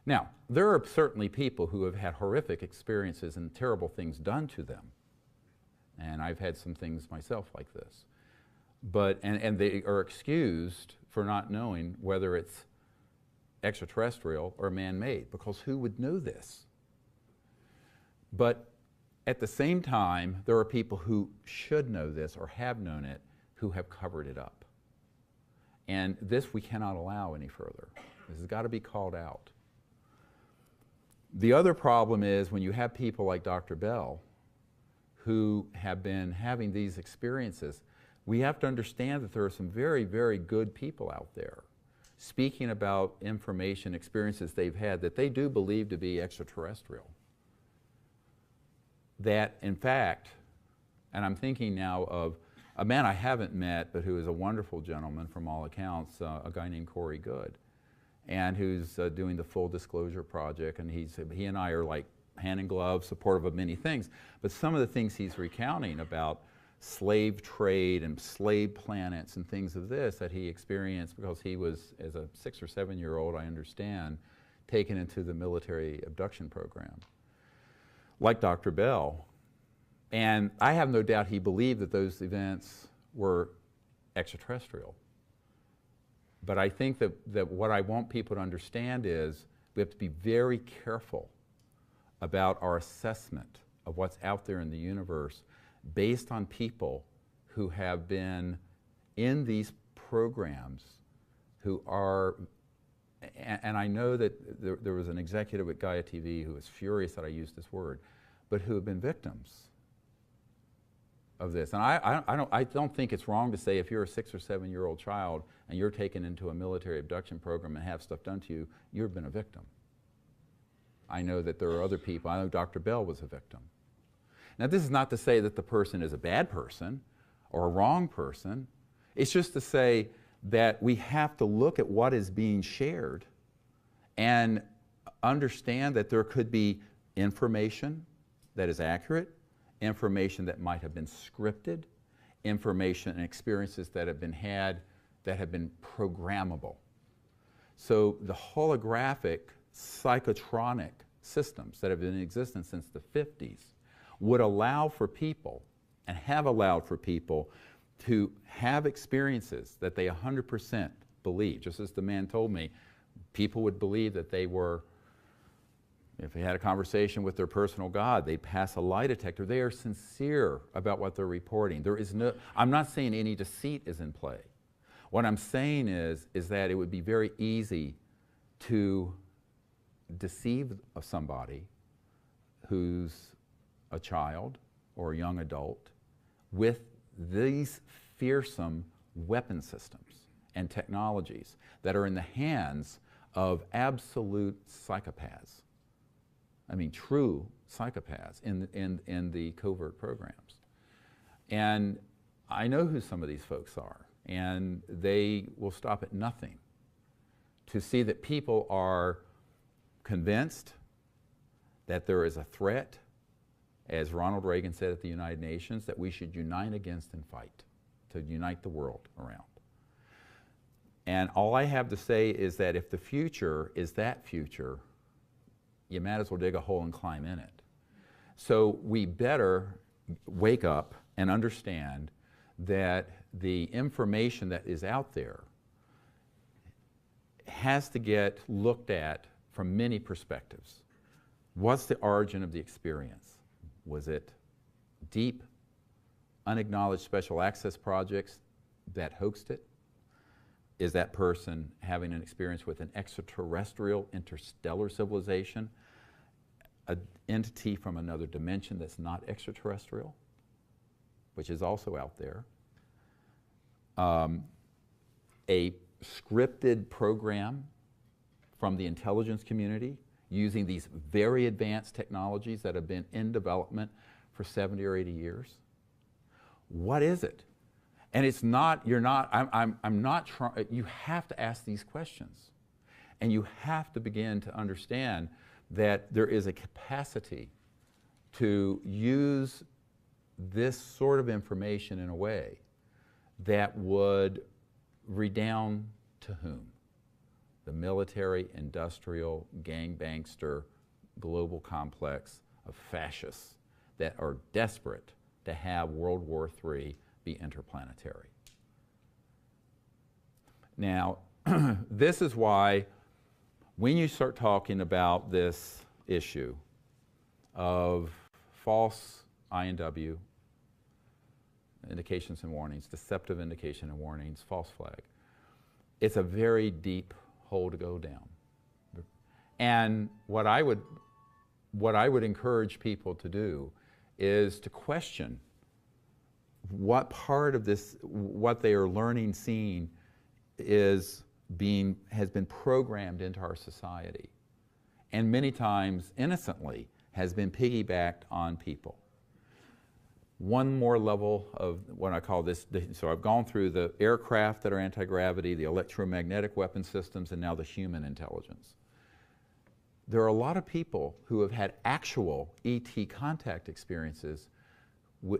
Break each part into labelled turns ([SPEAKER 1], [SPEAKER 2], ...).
[SPEAKER 1] Now, there are certainly people who have had horrific experiences and terrible things done to them. And I've had some things myself like this. And they are excused for not knowing whether it's extraterrestrial or man-made, because who would know this? But at the same time, there are people who should know this or have known it who have covered it up. And this we cannot allow any further. This has got to be called out. The other problem is when you have people like Dr. Bell who have been having these experiences, we have to understand that there are some very, very good people out there speaking about information, experiences they've had that they do believe to be extraterrestrial. That, in fact, and I'm thinking now of a man I haven't met, but who is a wonderful gentleman from all accounts, a guy named Corey Good, and who's doing the Full Disclosure Project, and he and I are like hand in glove, supportive of many things, but some of the things he's recounting about slave trade and slave planets and things of this that he experienced because he was, as a 6 or 7 year old, I understand, taken into the military abduction program, like Dr. Bell. And I have no doubt he believed that those events were extraterrestrial. But I think that what I want people to understand is we have to be very careful about our assessment of what's out there in the universe based on people who have been in these programs who are, and I know that there was an executive at Gaia TV who was furious that I used this word, but who have been victims of this. And I don't think it's wrong to say if you're a 6 or 7 year old child and you're taken into a military abduction program and have stuff done to you, you've been a victim. I know that there are other people. I know Dr. Bell was a victim. Now, this is not to say that the person is a bad person or a wrong person. It's just to say that we have to look at what is being shared and understand that there could be information that is accurate, information that might have been scripted, information and experiences that have been had that have been programmable. So the holographic psychotronic systems that have been in existence since the 50s would allow for people, and have allowed for people, to have experiences that they 100% believe. Just as the man told me, people would believe that they were, if they had a conversation with their personal God, they'd pass a lie detector. They are sincere about what they're reporting. There is no, I'm not saying any deceit is in play. What I'm saying is that it would be very easy to deceive somebody who's a child or a young adult with these fearsome weapon systems and technologies that are in the hands of absolute psychopaths. I mean, true psychopaths in the covert programs. And I know who some of these folks are, and they will stop at nothing to see that people are convinced that there is a threat, as Ronald Reagan said at the United Nations, that we should unite against and fight, to unite the world around. And all I have to say is that if the future is that future, you might as well dig a hole and climb in it. So we better wake up and understand that the information that is out there has to get looked at from many perspectives. What's the origin of the experience? Was it deep, unacknowledged special access projects that hoaxed it? Is that person having an experience with an extraterrestrial, interstellar civilization, an entity from another dimension that's not extraterrestrial, which is also out there? A scripted program from the intelligence community using these very advanced technologies that have been in development for 70 or 80 years? What is it? And it's not, I'm not trying, you have to ask these questions. And you have to begin to understand that there is a capacity to use this sort of information in a way that would redound to whom? the military, industrial, gangbangster, global complex of fascists that are desperate to have World War III be interplanetary. Now, this is why when you start talking about this issue of false INW, indications and warnings, deceptive indication and warnings, false flag, it's a very deep hole to go down. And what I would encourage people to do is to question what part of this, what they are learning, seeing, has been programmed into our society, and many times innocently has been piggybacked on people. One more level of what I call this, so I've gone through the aircraft that are anti-gravity, the electromagnetic weapon systems, and now the human intelligence. There are a lot of people who have had actual ET contact experiences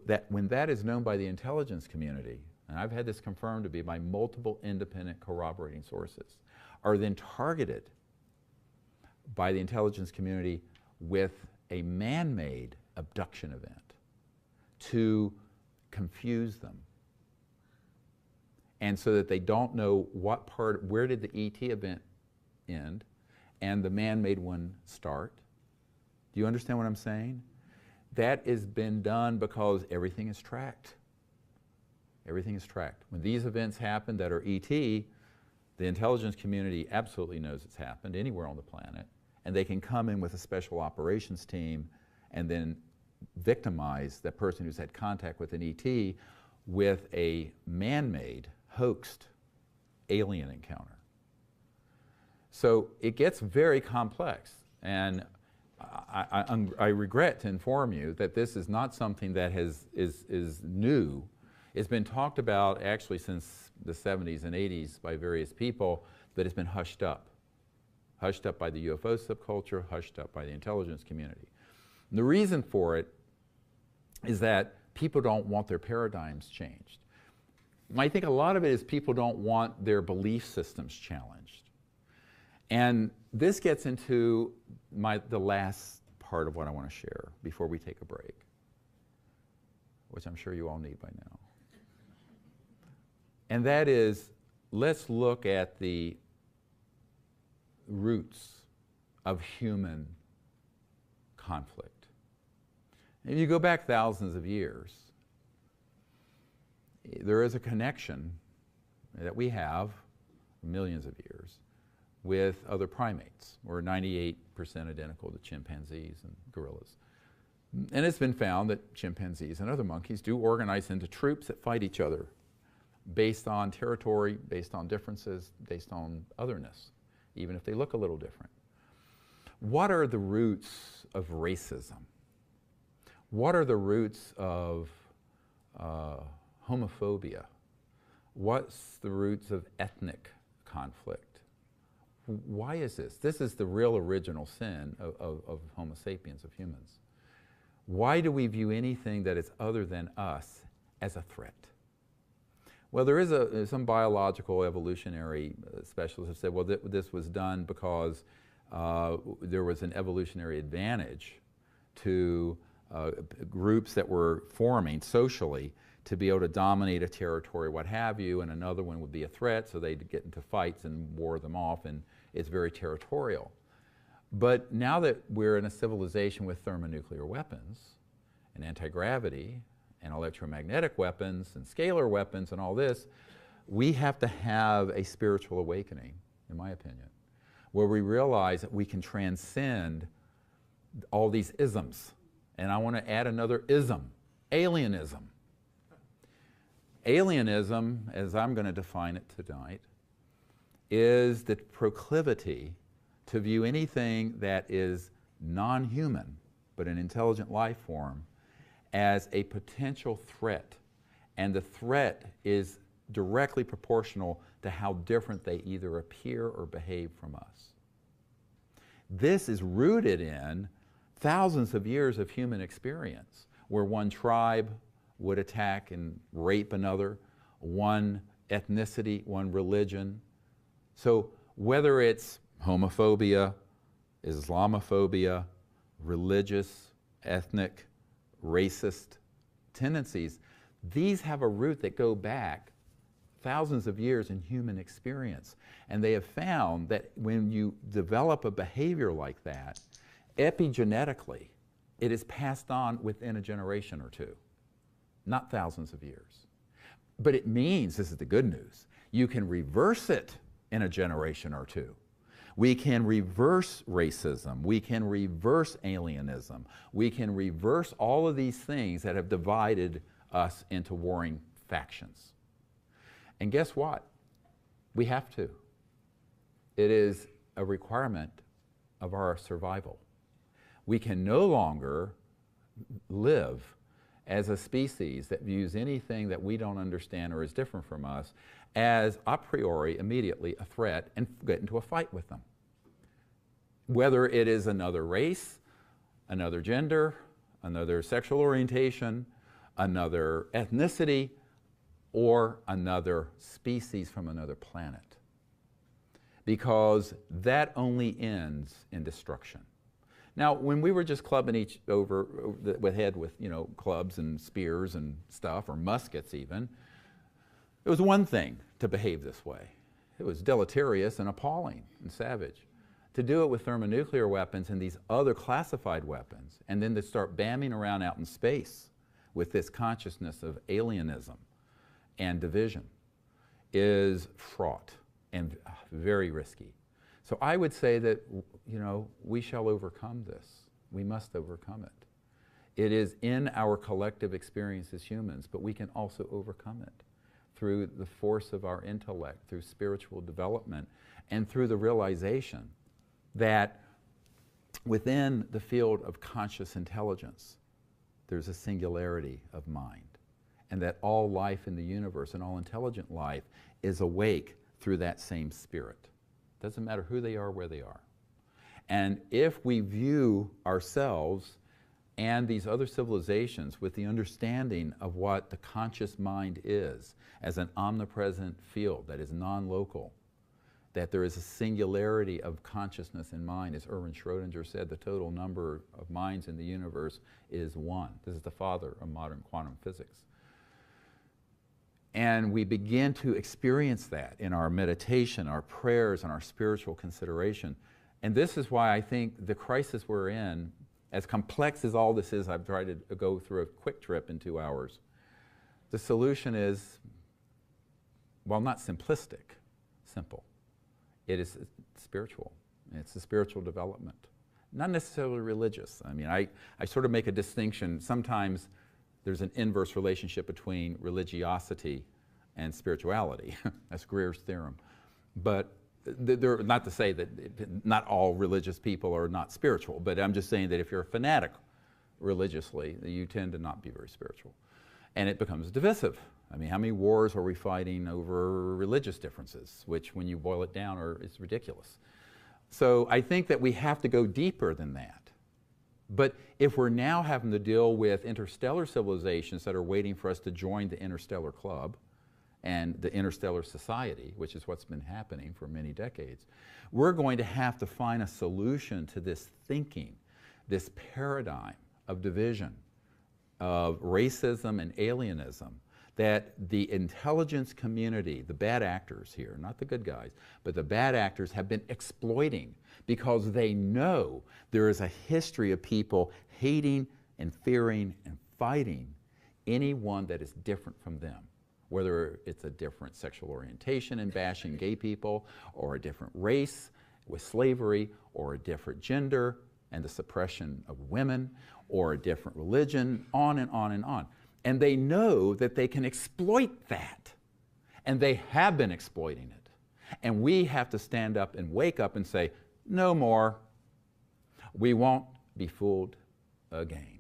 [SPEAKER 1] that when that is known by the intelligence community, and I've had this confirmed to be by multiple independent corroborating sources, are then targeted by the intelligence community with a man-made abduction event to confuse them. And so that they don't know what part, where did the ET event end and the man-made one start. Do you understand what I'm saying? That has been done because everything is tracked. Everything is tracked. When these events happen that are ET, the intelligence community absolutely knows it's happened anywhere on the planet, and they can come in with a special operations team and then victimize that person who's had contact with an ET with a man-made, hoaxed alien encounter. So it gets very complex, and I regret to inform you that this is not something that is new. It's been talked about actually since the 70s and 80s by various people, but it's been hushed up. Hushed up by the UFO subculture, hushed up by the intelligence community. And the reason for it is that people don't want their paradigms changed. I think a lot of it is people don't want their belief systems challenged. And this gets into the last part of what I want to share before we take a break, which I'm sure you all need by now. And that is, let's look at the roots of human conflict. If you go back thousands of years, there is a connection that we have, millions of years, with other primates. We're 98% identical to chimpanzees and gorillas. And it's been found that chimpanzees and other monkeys do organize into troops that fight each other based on territory, based on differences, based on otherness, even if they look a little different. What are the roots of racism? What are the roots of homophobia? What's the roots of ethnic conflict? Why is this? This is the real original sin of Homo sapiens, of humans. Why do we view anything that is other than us as a threat? Well, there is some biological evolutionary specialists have said, well, this was done because there was an evolutionary advantage to groups that were forming socially to be able to dominate a territory, what have you, and another one would be a threat, so they'd get into fights and war them off, and it's very territorial. But now that we're in a civilization with thermonuclear weapons and anti-gravity and electromagnetic weapons and scalar weapons and all this, we have to have a spiritual awakening, in my opinion, where we realize that we can transcend all these isms. And I want to add another ism, alienism. Alienism, as I'm going to define it tonight, is the proclivity to view anything that is non-human, but an intelligent life form, as a potential threat. And the threat is directly proportional to how different they either appear or behave from us. This is rooted in thousands of years of human experience, where one tribe would attack and rape another, one ethnicity, one religion. So whether it's homophobia, Islamophobia, religious, ethnic, racist tendencies, these have a root that go back thousands of years in human experience. And they have found that when you develop a behavior like that, epigenetically, it is passed on within a generation or two, not thousands of years. But it means, this is the good news, you can reverse it in a generation or two. We can reverse racism. We can reverse alienism. We can reverse all of these things that have divided us into warring factions. And guess what? We have to. It is a requirement of our survival. We can no longer live as a species that views anything that we don't understand or is different from us as a priori immediately a threat and get into a fight with them. Whether it is another race, another gender, another sexual orientation, another ethnicity, or another species from another planet. Because that only ends in destruction. Now, when we were just clubbing each over the head with, clubs and spears and stuff, or muskets even, it was one thing to behave this way. It was deleterious and appalling and savage. To do it with thermonuclear weapons and these other classified weapons, and then to start bamming around out in space with this consciousness of alienism and division, is fraught and very risky. So I would say that, we shall overcome this. We must overcome it. It is in our collective experience as humans, but we can also overcome it through the force of our intellect, through spiritual development, and through the realization that within the field of conscious intelligence, there's a singularity of mind, and that all life in the universe and all intelligent life is awake through that same spirit. Doesn't matter who they are, where they are. And if we view ourselves and these other civilizations with the understanding of what the conscious mind is as an omnipresent field that is non-local, that there is a singularity of consciousness in mind. As Erwin Schrödinger said, the total number of minds in the universe is one. This is the father of modern quantum physics. And we begin to experience that in our meditation, our prayers, and our spiritual consideration. And this is why I think the crisis we're in, as complex as all this is, I've tried to go through a quick trip in 2 hours. The solution is, well, not simplistic, simple. It is spiritual. It's a spiritual development. Not necessarily religious. I mean, I sort of make a distinction. Sometimes there's an inverse relationship between religiosity and spirituality. That's Greer's theorem. But not to say that not all religious people are not spiritual, but I'm just saying that if you're a fanatic religiously, you tend to not be very spiritual. And it becomes divisive. I mean, how many wars are we fighting over religious differences, which when you boil it down is ridiculous. So I think that we have to go deeper than that. But if we're now having to deal with interstellar civilizations that are waiting for us to join the interstellar club and the interstellar society, which is what's been happening for many decades, we're going to have to find a solution to this thinking, this paradigm of division, of racism and alienism, that the intelligence community, the bad actors here, not the good guys, but the bad actors have been exploiting because they know there is a history of people hating and fearing and fighting anyone that is different from them, whether it's a different sexual orientation and bashing gay people, or a different race with slavery, or a different gender and the suppression of women, or a different religion, on and on and on. And they know that they can exploit that. And they have been exploiting it. And we have to stand up and wake up and say, no more. We won't be fooled again.